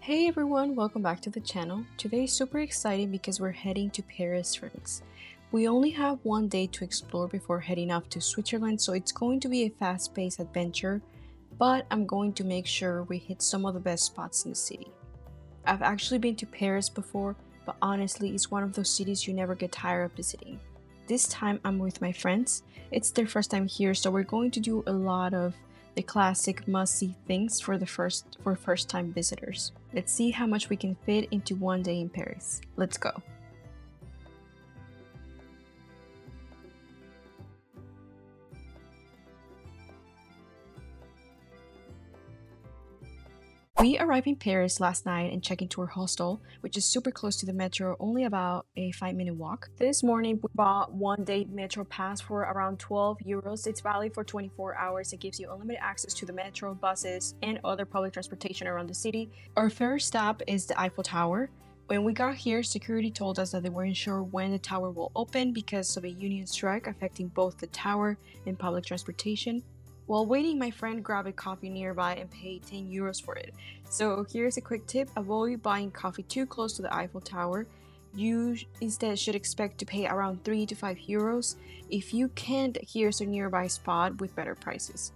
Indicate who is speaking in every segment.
Speaker 1: Hey everyone, welcome back to the channel. Today is super exciting because we're heading to Paris, France. We only have one day to explore before heading off to Switzerland, so it's going to be a fast-paced adventure, but I'm going to make sure we hit some of the best spots in the city. I've actually been to Paris before, but honestly, it's one of those cities you never get tired of visiting. This time I'm with my friends. It's their first time here, so we're going to do a lot of the classic must-see things for first-time visitors. Let's see how much we can fit into one day in Paris. Let's go. We arrived in Paris last night and checked into our hostel, which is super close to the metro, only about a 5-minute walk. This morning we bought one-day metro pass for around 12 euros. It's valid for 24 hours. It gives you unlimited access to the metro, buses, and other public transportation around the city. Our first stop is the Eiffel Tower. When we got here, security told us that they weren't sure when the tower will open because of a union strike affecting both the tower and public transportation. While waiting, my friend grabbed a coffee nearby and paid 10 euros for it. So here's a quick tip: avoid buying coffee too close to the Eiffel Tower. You instead should expect to pay around 3 to 5 euros. If you can't, here's a nearby spot with better prices.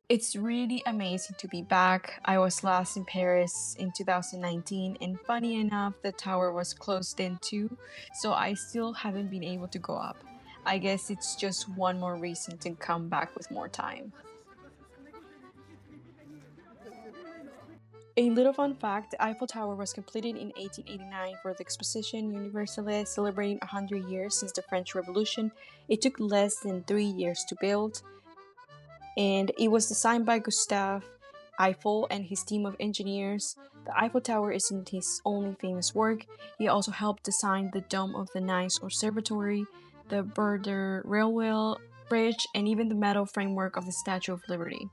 Speaker 1: It's really amazing to be back. I was last in Paris in 2019, and funny enough, the tower was closed then too, so I still haven't been able to go up. I guess it's just one more reason to come back with more time. A little fun fact: the Eiffel Tower was completed in 1889 for the Exposition Universelle, celebrating 100 years since the French Revolution. It took less than 3 years to build, and it was designed by Gustave Eiffel and his team of engineers. The Eiffel Tower isn't his only famous work. He also helped design the Dome of the Nice Observatory, the Bordeaux Railway Bridge, and even the metal framework of the Statue of Liberty.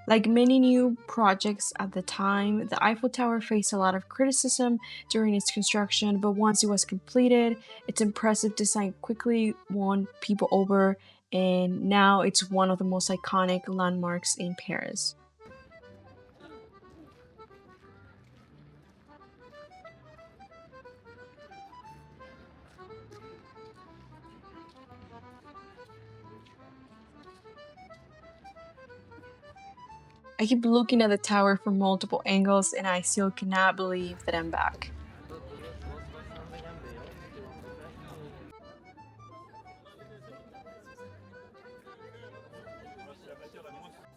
Speaker 1: Like many new projects at the time, the Eiffel Tower faced a lot of criticism during its construction, but once it was completed, its impressive design quickly won people over, and now it's one of the most iconic landmarks in Paris. I keep looking at the tower from multiple angles and I still cannot believe that I'm back.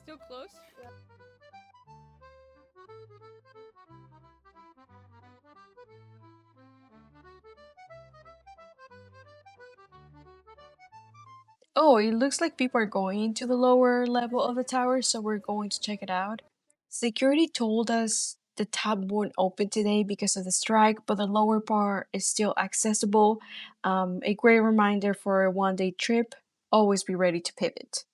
Speaker 1: Still close? Oh, it looks like people are going to the lower level of the tower, so we're going to check it out. Security told us the top won't open today because of the strike, but the lower part is still accessible. A great reminder for a one-day trip: always be ready to pivot.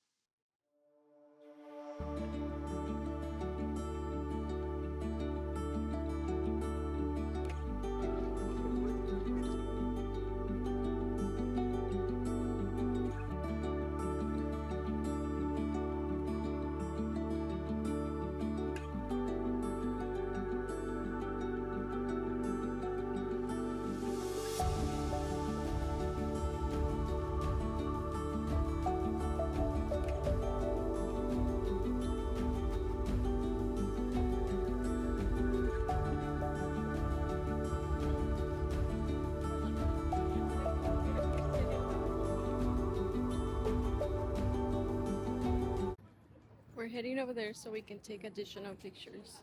Speaker 1: We're heading over there so we can take additional pictures.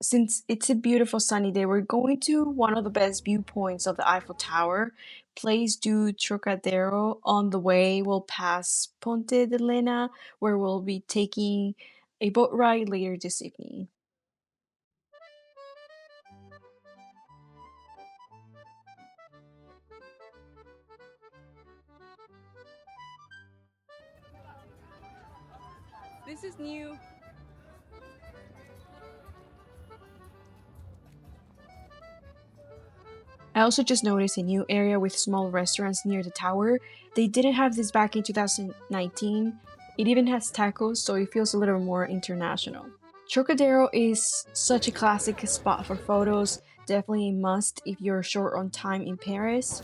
Speaker 1: Since it's a beautiful sunny day, we're going to one of the best viewpoints of the Eiffel Tower, Place du Trocadéro. On the way, we'll pass Ponte de Lena, where we'll be taking a boat ride later this evening. This is new. I also just noticed a new area with small restaurants near the tower. They didn't have this back in 2019. It even has tacos, so it feels a little more international. Trocadéro is such a classic spot for photos, definitely a must if you're short on time in Paris.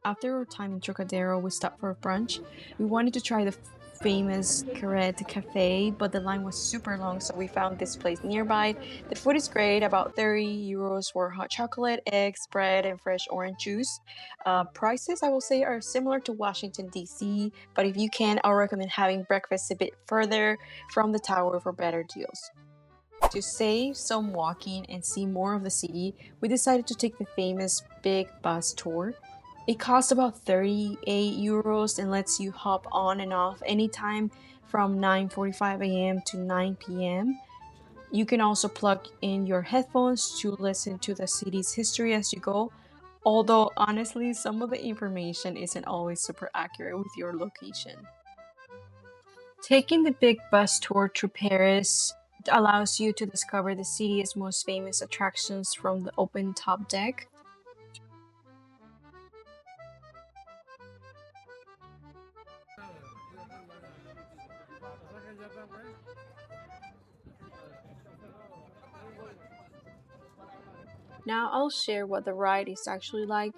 Speaker 1: After our time in Trocadéro, we stopped for brunch. We wanted to try the famous Carrette Cafe, but the line was super long, so we found this place nearby. The food is great, about 30 euros for hot chocolate, eggs, bread, and fresh orange juice. Prices, I will say, are similar to Washington, D.C., but if you can, I'll recommend having breakfast a bit further from the tower for better deals. To save some walking and see more of the city, we decided to take the famous big bus tour. It costs about 38 euros and lets you hop on and off anytime from 9:45 a.m. to 9 p.m. You can also plug in your headphones to listen to the city's history as you go, although honestly, some of the information isn't always super accurate with your location. Taking the big bus tour through Paris allows you to discover the city's most famous attractions from the open top deck. Now I'll share what the ride is actually like,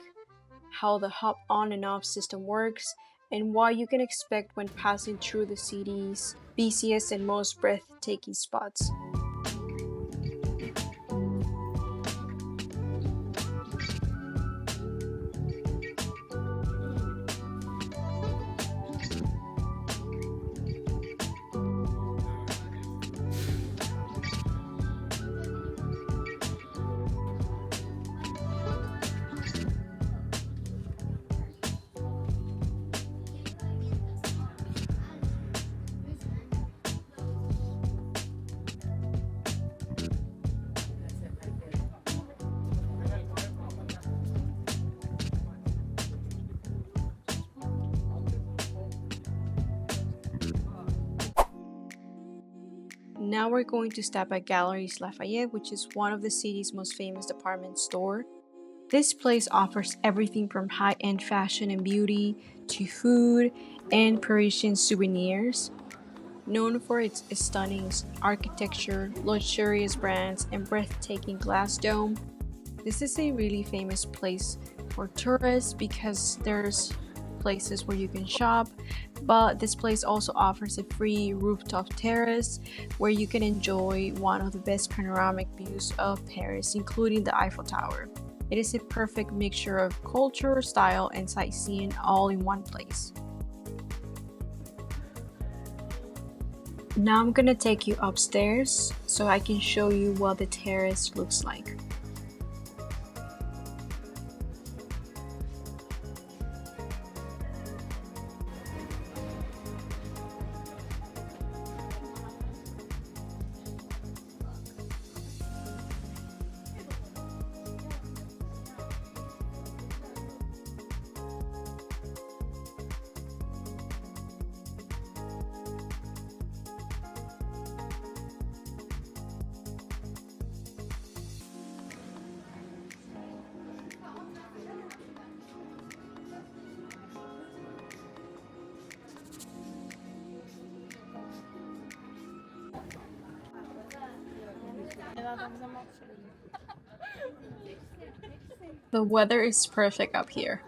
Speaker 1: how the hop on and off system works, and what you can expect when passing through the city's busiest and most breathtaking spots. Now we're going to stop at Galeries Lafayette, which is one of the city's most famous department store. This place offers everything from high-end fashion and beauty to food and Parisian souvenirs. Known for its stunning architecture, luxurious brands, and breathtaking glass dome, this is a really famous place for tourists because there's places where you can shop, but this place also offers a free rooftop terrace where you can enjoy one of the best panoramic views of Paris, including the Eiffel Tower. It is a perfect mixture of culture, style, and sightseeing all in one place. Now I'm gonna take you upstairs so I can show you what the terrace looks like. The weather is perfect up here.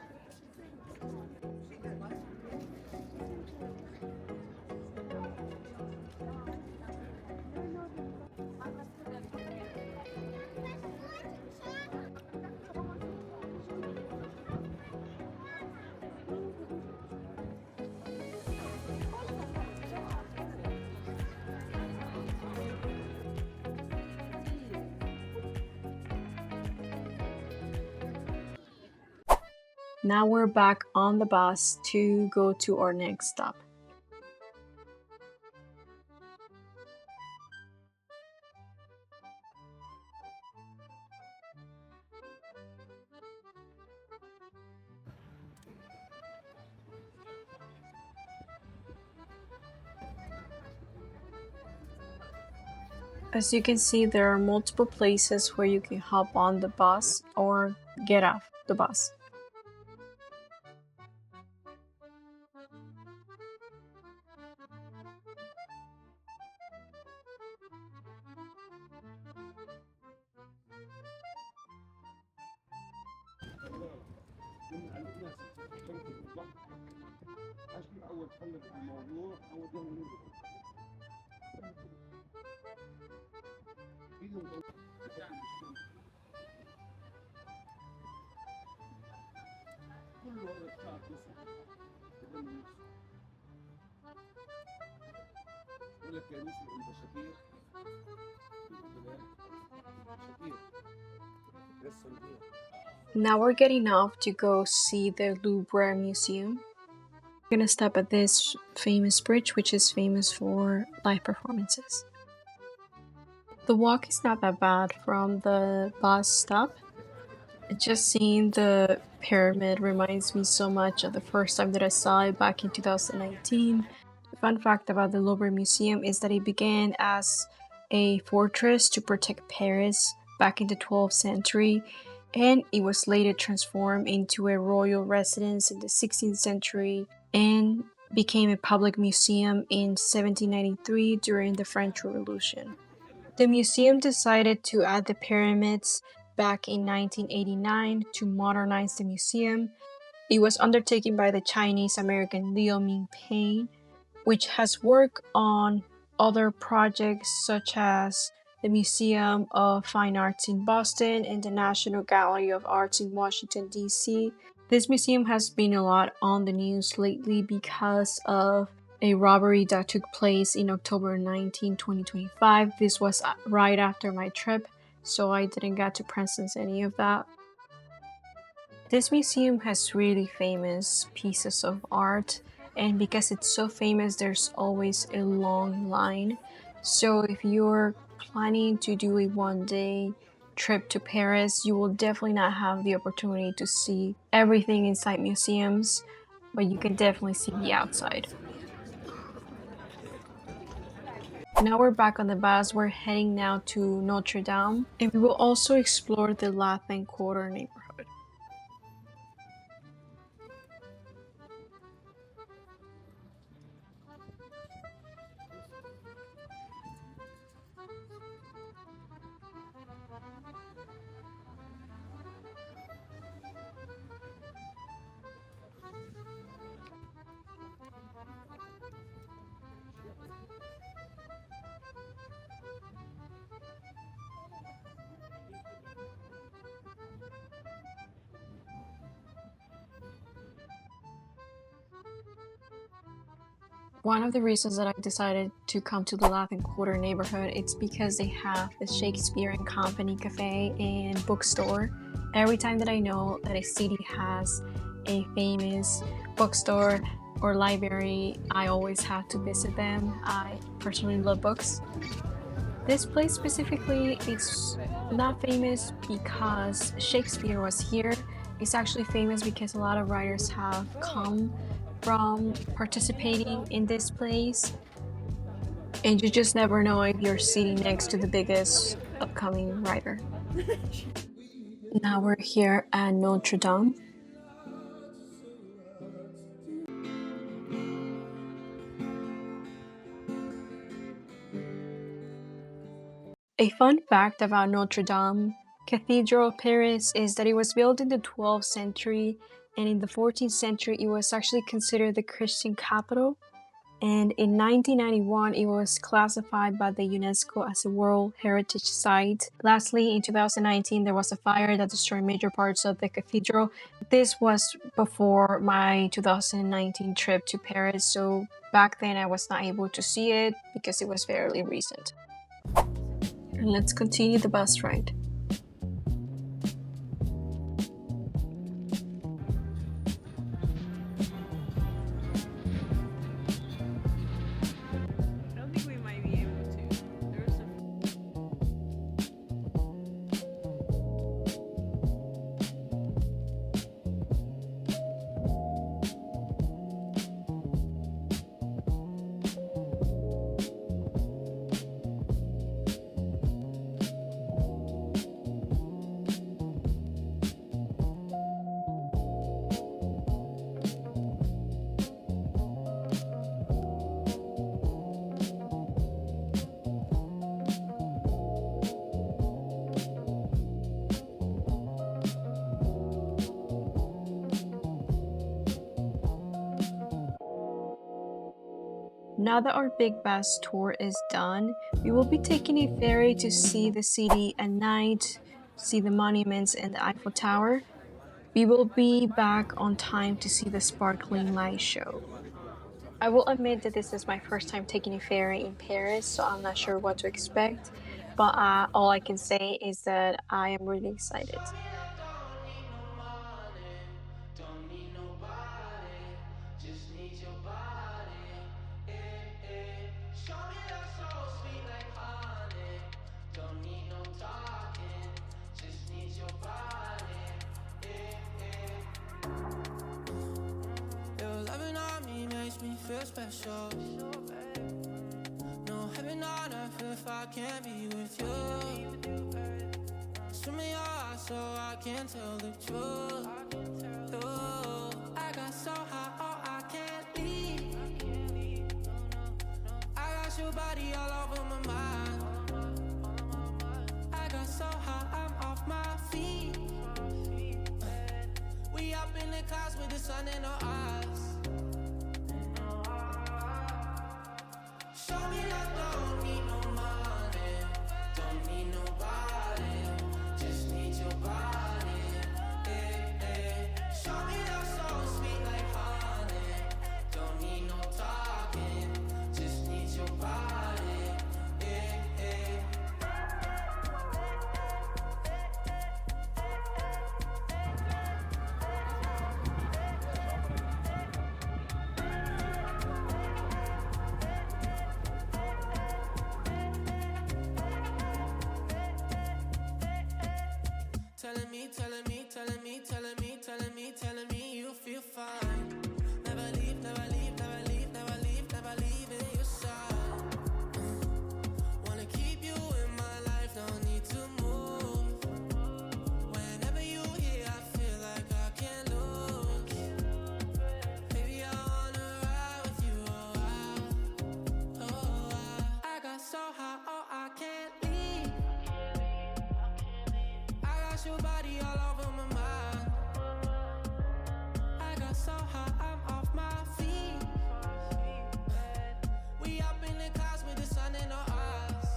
Speaker 1: Now we're back on the bus to go to our next stop. As you can see, there are multiple places where you can hop on the bus or get off the bus. Now we're getting off to go see the Louvre Museum. We're gonna stop at this famous bridge, which is famous for live performances. The walk is not that bad from the bus stop. Just seeing the pyramid reminds me so much of the first time that I saw it back in 2019. Fun fact about the Louvre Museum is that it began as a fortress to protect Paris back in the 12th century, and it was later transformed into a royal residence in the 16th century and became a public museum in 1793 during the French Revolution. The museum decided to add the pyramids back in 1989 to modernize the museum. It was undertaken by the Chinese-American Liu Mingpei, which has worked on other projects such as the Museum of Fine Arts in Boston and the National Gallery of Arts in Washington, D.C. This museum has been a lot on the news lately because of a robbery that took place in October 19, 2025. This was right after my trip, so I didn't get to presence any of that. This museum has really famous pieces of art, and because it's so famous, there's always a long line. So if you're planning to do a one-day trip to Paris, you will definitely not have the opportunity to see everything inside museums, but you can definitely see the outside. Now we're back on the bus. We're heading now to Notre-Dame, and we will also explore the Latin Quarter neighborhood. One of the reasons that I decided to come to the Latin Quarter neighborhood, it's because they have the Shakespeare and Company cafe and bookstore. Every time that I know that a city has a famous bookstore or library, I always have to visit them. I personally love books. This place specifically is not famous because Shakespeare was here. It's actually famous because a lot of writers have come from participating in this place, and you just never know if you're sitting next to the biggest upcoming writer. Now we're here at Notre Dame. A fun fact about Notre Dame Cathedral of Paris is that it was built in the 12th century, and in the 14th century it was actually considered the Christian capital. And in 1991, it was classified by the UNESCO as a World Heritage Site. Lastly, in 2019, there was a fire that destroyed major parts of the cathedral. This was before my 2019 trip to Paris, so back then I was not able to see it because it was fairly recent. And let's continue the bus ride. Now that our big bus tour is done, we will be taking a ferry to see the city at night, see the monuments and the Eiffel Tower. We will be back on time to see the sparkling light show. I will admit that this is my first time taking a ferry in Paris, so I'm not sure what to expect, but all I can say is that I am really excited.
Speaker 2: Feel special. No heaven on earth if I can't be with you. Swim me your eyes so I can tell the truth. Oh, I got so high, oh I can't leave. I got your body all over my mind. I got so high, I'm off my feet. We up in the clouds with the sun in our eyes. Show me I don't need no money, don't need nobody, just need your body. Show me that so sweet like honey, don't need no talking, just need your body. Telling me you feel fine. Never leave, never leave, never leave, never leave, never leave in your side. Wanna keep you in my life, don't need to move. Whenever you here, I feel like I can't lose. Baby, I wanna ride with you, I got so high, oh I can't leave. I got your body all over my mind. So high, I'm off my feet. We up in the clouds with the sun in our eyes.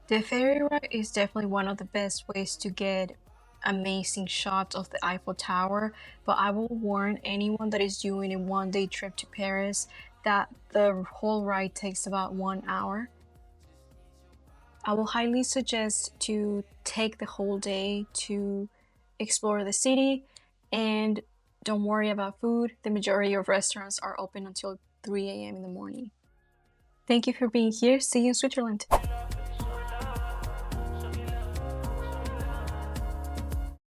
Speaker 1: The ferry ride is definitely one of the best ways to get amazing shots of the Eiffel Tower, but I will warn anyone that is doing a one-day trip to Paris that the whole ride takes about 1 hour. I will highly suggest to take the whole day to explore the city, and don't worry about food. The majority of restaurants are open until 3 a.m. in the morning. Thank you for being here. See you in Switzerland.